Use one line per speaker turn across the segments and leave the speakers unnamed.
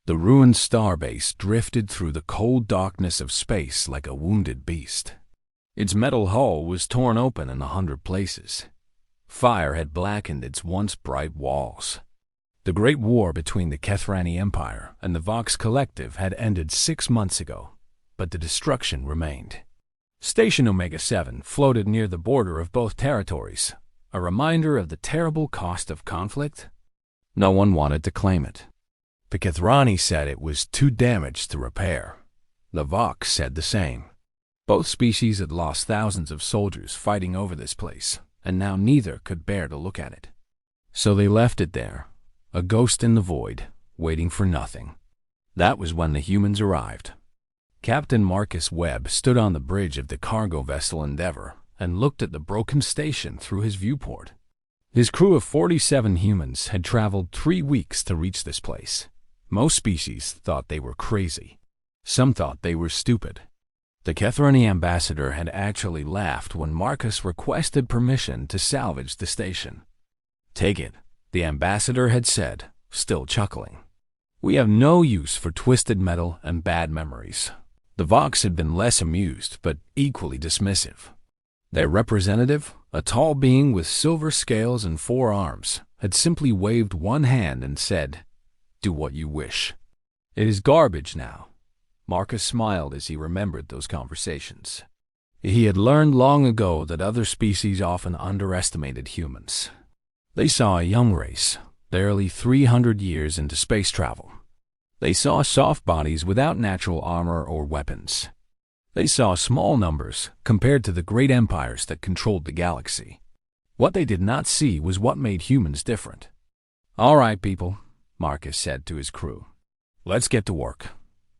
The ruined Starbase drifted through the cold darkness of space like a wounded beast. Its metal hull was torn open in 100 places. Fire had blackened its once bright walls. The Great War between the Kethrani Empire and the Vox Collective had ended 6 months ago, but the destruction remained. Station Omega-7 floated near the border of both territories, a reminder of the terrible cost of conflict. No one wanted to claim it. The Kethrani said it was too damaged to repair. The Vox said the same. Both species had lost thousands of soldiers fighting over this place, and now neither could bear to look at it. So they left it there, a ghost in the void, waiting for nothing. That was when the humans arrived. Captain Marcus Webb stood on the bridge of the cargo vessel Endeavour and looked at the broken station through his viewport. His crew of 47 humans had traveled 3 weeks to reach this place. Most species thought they were crazy. Some thought they were stupid. The Kethrani ambassador had actually laughed when Marcus requested permission to salvage the station. "Take it," the ambassador had said, still chuckling. "We have no use for twisted metal and bad memories." The Vox had been less amused, but equally dismissive. Their representative, a tall being with silver scales and 4 arms, had simply waved one hand and said, "Do what you wish." "It is garbage now." Marcus smiled as he remembered those conversations. He had learned long ago that other species often underestimated humans. They saw a young race, barely 300 years into space travel. They saw soft bodies without natural armor or weapons. They saw small numbers compared to the great empires that controlled the galaxy. What they did not see was what made humans different. "All right, people," Marcus said to his crew. "Let's get to work."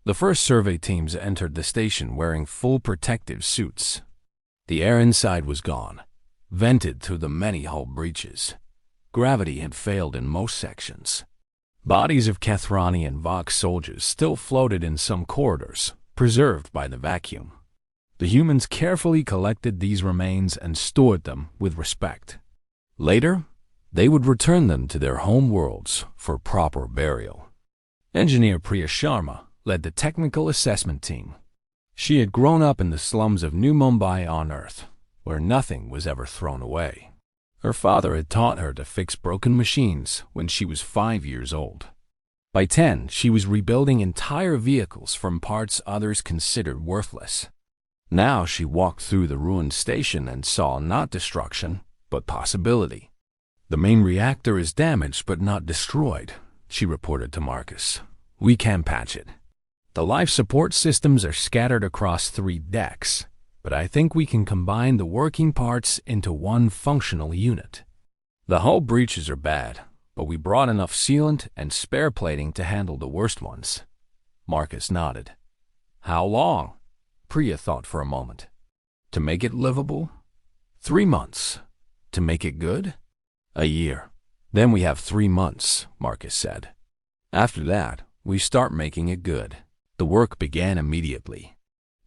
The first survey teams entered the station wearing full protective suits. The air inside was gone, vented through the many hull breaches. Gravity had failed in most sections. Bodies of Kethrani and Vox soldiers still floated in some corridors, preserved by the vacuum. The humans carefully collected these remains and stored them with respect. Later, they would return them to their home worlds for proper burial. Engineer Priya Sharma led the technical assessment team. She had grown up in the slums of New Mumbai on Earth, where nothing was ever thrown away. Her father had taught her to fix broken machines when she was 5 years old. By 10, she was rebuilding entire vehicles from parts others considered worthless. Now she walked through the ruined station and saw not destruction, but possibility. "The main reactor is damaged but not destroyed," she reported to Marcus. "We can patch it. The life support systems are scattered across 3 decks, but I think we can combine the working parts into one functional unit. The hull breaches are bad, but we brought enough sealant and spare plating to handle the worst ones." Marcus nodded. "How long?" Priya thought for a moment. "To make it livable? 3 months. To make it good? A year. Then we have 3 months," Marcus said. "After that, we start making it good." The work began immediately.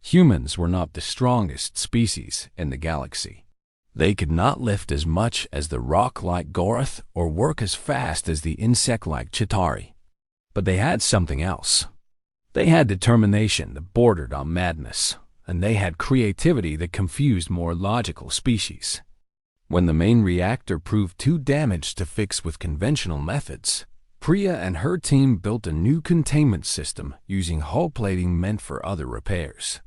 Humans were not the strongest species in the galaxy. They could not lift as much as the rock-like Gorath or work as fast as the insect-like Chitauri. But they had something else. They had determination that bordered on madness, and they had creativity that confused more logical species. When the main reactor proved too damaged to fix with conventional methods, Priya and her team built a new containment system using hull plating meant for other repairs.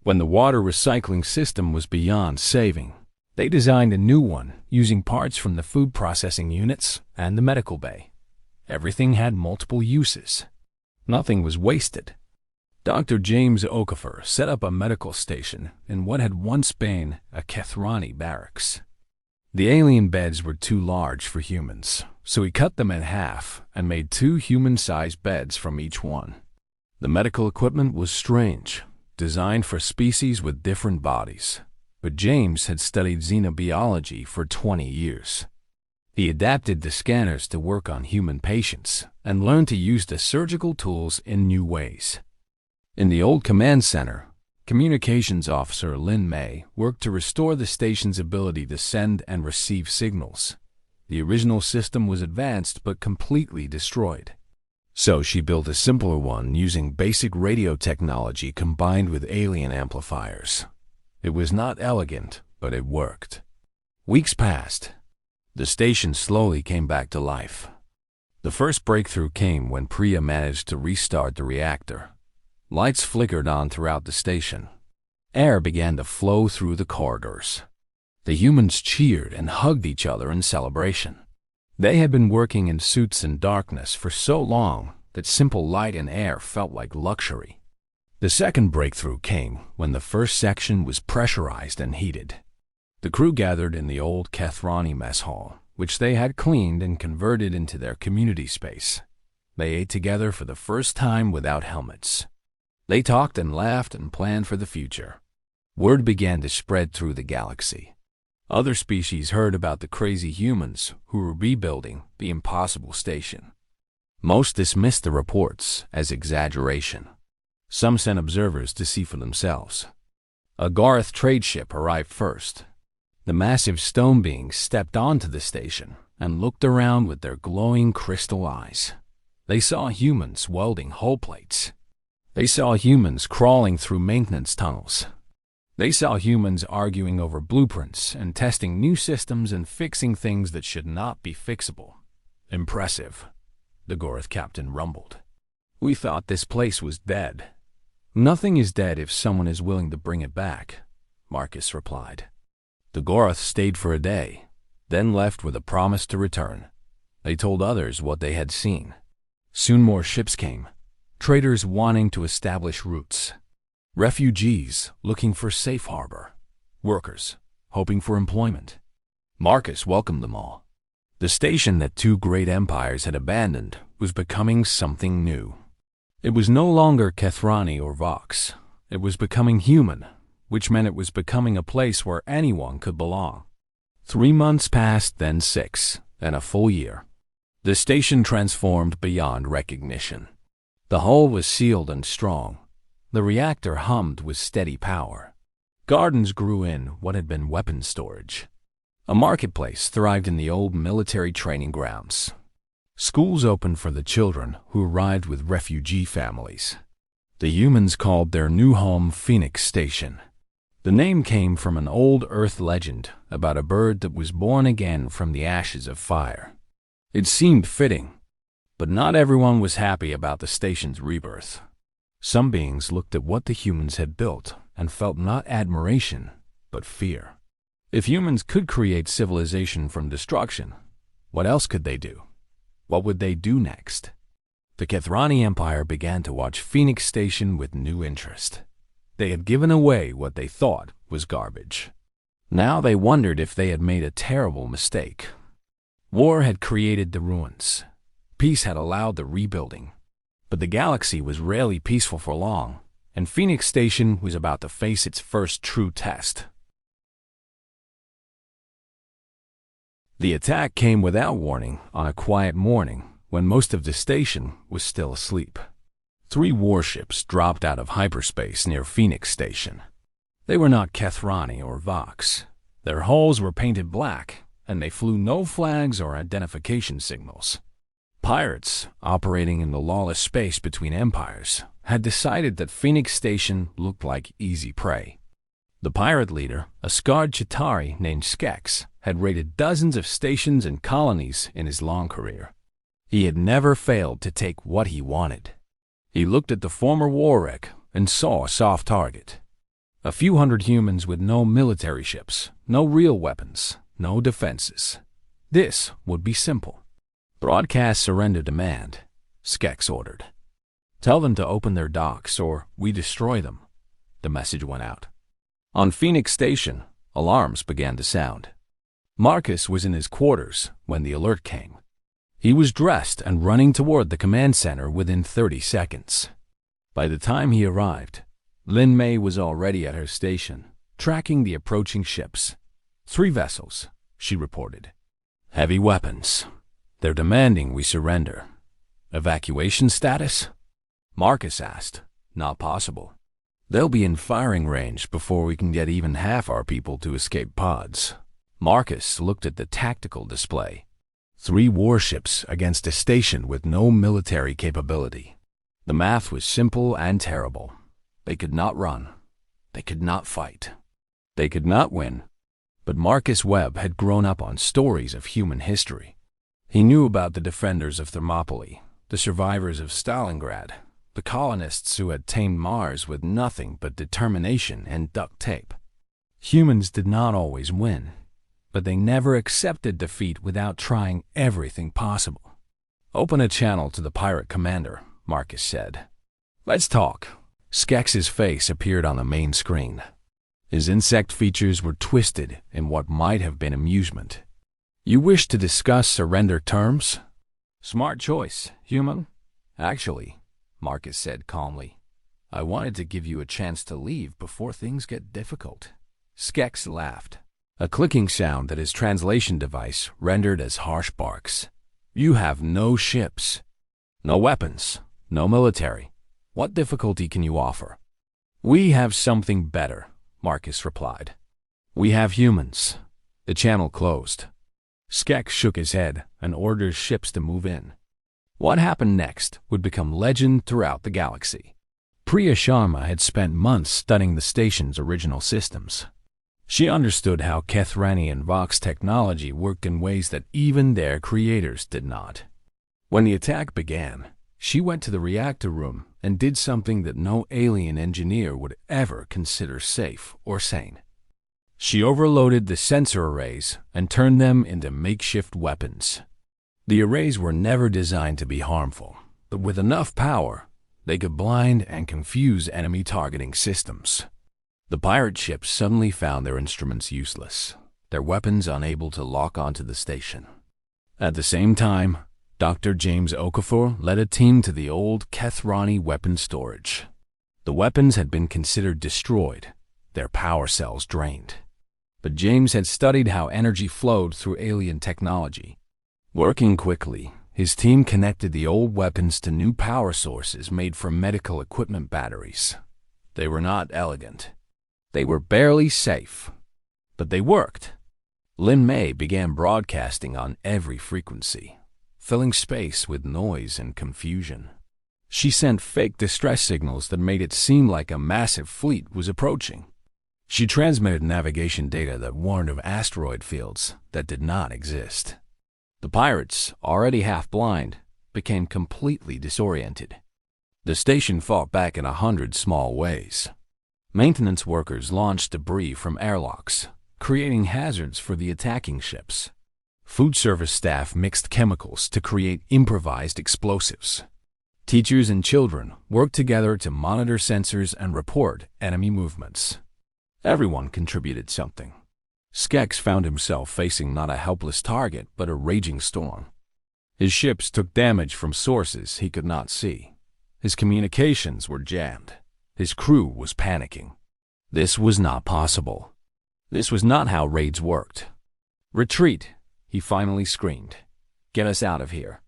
When the water recycling system was beyond saving, they designed a new one using parts from the food processing units and the medical bay. Everything had multiple uses. Nothing was wasted. Dr. James Okafor set up a medical station in what had once been a Kethrani barracks. The alien beds were too large for humans, so he cut them in half and made 2 human-sized beds from each one. The medical equipment was strange, designed for species with different bodies, but James had studied xenobiology for 20 years. He adapted the scanners to work on human patients and learned to use the surgical tools in new ways. In the old command center, Communications Officer Lin May worked to restore the station's ability to send and receive signals. The original system was advanced but completely destroyed. So she built a simpler one using basic radio technology combined with alien amplifiers. It was not elegant, but it worked. Weeks passed. The station slowly came back to life. The first breakthrough came when Priya managed to restart the reactor. Lights flickered on throughout the station. Air began to flow through the corridors. The humans cheered and hugged each other in celebration. They had been working in suits in darkness for so long that simple light and air felt like luxury. The second breakthrough came when the first section was pressurized and heated. The crew gathered in the old Kethrani mess hall, which they had cleaned and converted into their community space. They ate together for the first time without helmets. They talked and laughed and planned for the future. Word began to spread through the galaxy. Other species heard about the crazy humans who were rebuilding the impossible station. Most dismissed the reports as exaggeration. Some sent observers to see for themselves. A Garth trade ship arrived first. The massive stone beings stepped onto the station and looked around with their glowing crystal eyes. They saw humans welding hull plates. They saw humans crawling through maintenance tunnels. They saw humans arguing over blueprints and testing new systems and fixing things that should not be fixable. Impressive, the Gorth captain rumbled. We thought this place was dead. Nothing is dead if someone is willing to bring it back, Marcus replied. The Gorth stayed for a day, then left with a promise to return. They told others what they had seen. Soon more ships came, traders wanting to establish roots, refugees looking for safe harbor, workers hoping for employment. Marcus welcomed them all. The station that two great empires had abandoned was becoming something new. It was no longer Kethrani or Vox. It was becoming human, which meant it was becoming a place where anyone could belong. 3 months passed, then 6, and a full year. The station transformed beyond recognition. The hull was sealed and strong. The reactor hummed with steady power. Gardens grew in what had been weapons storage. A marketplace thrived in the old military training grounds. Schools opened for the children who arrived with refugee families. The humans called their new home Phoenix Station. The name came from an old Earth legend about a bird that was born again from the ashes of fire. It seemed fitting, but not everyone was happy about the station's rebirth. Some beings looked at what the humans had built and felt not admiration, but fear. If humans could create civilization from destruction, what else could they do? What would they do next? The Kethrani Empire began to watch Phoenix Station with new interest. They had given away what they thought was garbage. Now they wondered if they had made a terrible mistake. War had created the ruins. Peace had allowed the rebuilding. But the galaxy was rarely peaceful for long, and Phoenix Station was about to face its first true test. The attack came without warning on a quiet morning when most of the station was still asleep. 3 warships dropped out of hyperspace near Phoenix Station. They were not Kethrani or Vox. Their hulls were painted black, and they flew no flags or identification signals. Pirates, operating in the lawless space between empires, had decided that Phoenix Station looked like easy prey. The pirate leader, a scarred Chitauri named Skex, had raided dozens of stations and colonies in his long career. He had never failed to take what he wanted. He looked at the former war wreck and saw a soft target. A few hundred humans with no military ships, no real weapons, no defenses. This would be simple. Broadcast surrender demand, Skex ordered. Tell them to open their docks or we destroy them. The message went out. On Phoenix Station, alarms began to sound. Marcus was in his quarters when the alert came. He was dressed and running toward the command center within 30 seconds. By the time he arrived, Lin Mei was already at her station, tracking the approaching ships. 3 vessels, she reported. Heavy weapons. They're demanding we surrender. Evacuation status? Marcus asked. Not possible. They'll be in firing range before we can get even half our people to escape pods. Marcus looked at the tactical display. 3 warships against a station with no military capability. The math was simple and terrible. They could not run. They could not fight. They could not win. But Marcus Webb had grown up on stories of human history. He knew about the defenders of Thermopylae, the survivors of Stalingrad, the colonists who had tamed Mars with nothing but determination and duct tape. Humans did not always win, but they never accepted defeat without trying everything possible. "Open a channel to the pirate commander," Marcus said. "Let's talk." Skex's face appeared on the main screen. His insect features were twisted in what might have been amusement. "You wish to discuss surrender terms?" "Smart choice, human." "Actually," Marcus said calmly, "I wanted to give you a chance to leave before things get difficult." Skex laughed, a clicking sound that his translation device rendered as harsh barks. "You have no ships, no weapons, no military. What difficulty can you offer?" "We have something better," Marcus replied. "We have humans." The channel closed. Skex shook his head and ordered ships to move in. What happened next would become legend throughout the galaxy. Priya Sharma had spent months studying the station's original systems. She understood how Kethrani and Vox technology worked in ways that even their creators did not. When the attack began, she went to the reactor room and did something that no alien engineer would ever consider safe or sane. She overloaded the sensor arrays and turned them into makeshift weapons. The arrays were never designed to be harmful, but with enough power, they could blind and confuse enemy targeting systems. The pirate ships suddenly found their instruments useless, their weapons unable to lock onto the station. At the same time, Dr. James Okafor led a team to the old Kethrani weapon storage. The weapons had been considered destroyed, their power cells drained. But James had studied how energy flowed through alien technology. Working quickly, his team connected the old weapons to new power sources made from medical equipment batteries. They were not elegant. They were barely safe. But they worked. Lin May began broadcasting on every frequency, filling space with noise and confusion. She sent fake distress signals that made it seem like a massive fleet was approaching. She transmitted navigation data that warned of asteroid fields that did not exist. The pirates, already half-blind, became completely disoriented. The station fought back in 100 small ways. Maintenance workers launched debris from airlocks, creating hazards for the attacking ships. Food service staff mixed chemicals to create improvised explosives. Teachers and children worked together to monitor sensors and report enemy movements. Everyone contributed something. Skex found himself facing not a helpless target, but a raging storm. His ships took damage from sources he could not see. His communications were jammed. His crew was panicking. This was not possible. This was not how raids worked. "Retreat," he finally screamed. "Get us out of here."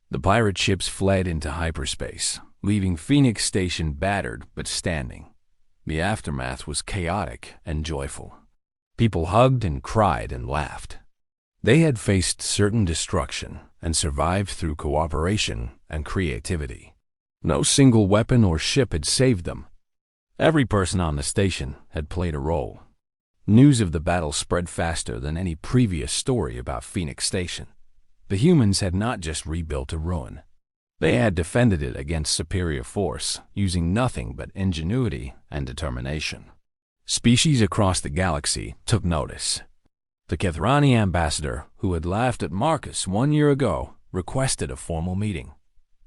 The pirate ships fled into hyperspace, leaving Phoenix Station battered but standing. The aftermath was chaotic and joyful. People hugged and cried and laughed. They had faced certain destruction and survived through cooperation and creativity. No single weapon or ship had saved them. Every person on the station had played a role. News of the battle spread faster than any previous story about Phoenix Station. The humans had not just rebuilt a ruin. They had defended it against superior force, using nothing but ingenuity and determination. Species across the galaxy took notice. The Kethrani ambassador, who had laughed at Marcus 1 year ago, requested a formal meeting.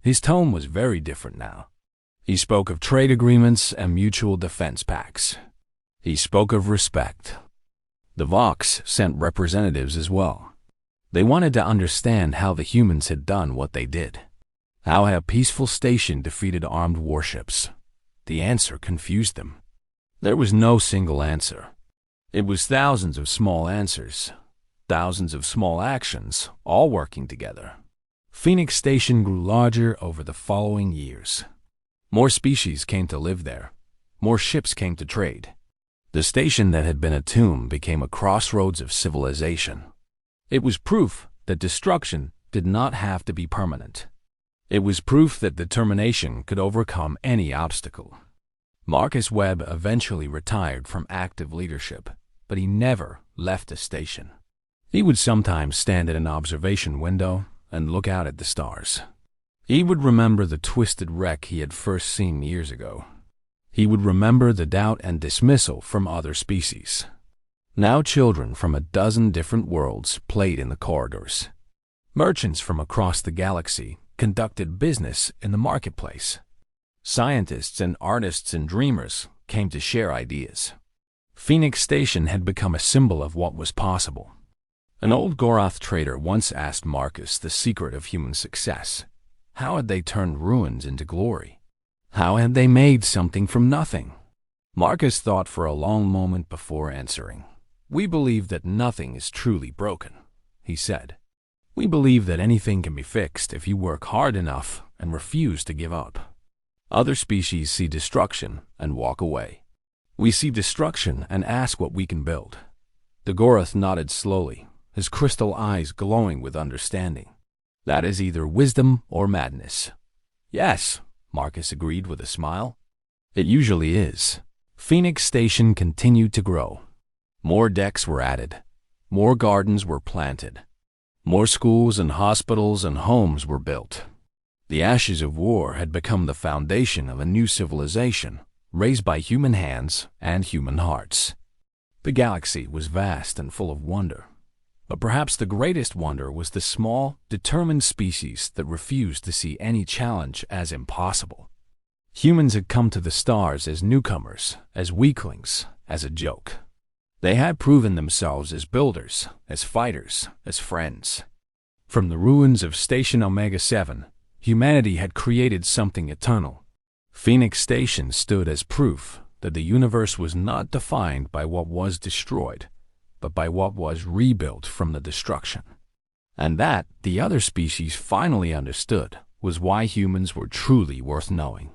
His tone was very different now. He spoke of trade agreements and mutual defense pacts. He spoke of respect. The Vox sent representatives as well. They wanted to understand how the humans had done what they did. How a peaceful station defeated armed warships. The answer confused them. There was no single answer. It was thousands of small answers, thousands of small actions, all working together. Phoenix Station grew larger over the following years. More species came to live there. More ships came to trade. The station that had been a tomb became a crossroads of civilization. It was proof that destruction did not have to be permanent. It was proof that determination could overcome any obstacle. Marcus Webb eventually retired from active leadership, but he never left the station. He would sometimes stand at an observation window and look out at the stars. He would remember the twisted wreck he had first seen years ago. He would remember the doubt and dismissal from other species. Now children from a dozen different worlds played in the corridors. Merchants from across the galaxy conducted business in the marketplace. Scientists and artists and dreamers came to share ideas. Phoenix Station had become a symbol of what was possible. An old Goroth trader once asked Marcus the secret of human success. How had they turned ruins into glory? How had they made something from nothing? Marcus thought for a long moment before answering. "We believe that nothing is truly broken," he said. "We believe that anything can be fixed if you work hard enough and refuse to give up. Other species see destruction and walk away. We see destruction and ask what we can build." The Goroth nodded slowly, his crystal eyes glowing with understanding. "That is either wisdom or madness." "Yes," Marcus agreed with a smile. "It usually is." Phoenix Station continued to grow. More decks were added. More gardens were planted. More schools and hospitals and homes were built. The ashes of war had become the foundation of a new civilization, raised by human hands and human hearts. The galaxy was vast and full of wonder. But perhaps the greatest wonder was the small, determined species that refused to see any challenge as impossible. Humans had come to the stars as newcomers, as weaklings, as a joke. They had proven themselves as builders, as fighters, as friends. From the ruins of Station Omega-7, humanity had created something eternal. Phoenix Station stood as proof that the universe was not defined by what was destroyed, but by what was rebuilt from the destruction. And that, the other species finally understood, was why humans were truly worth knowing.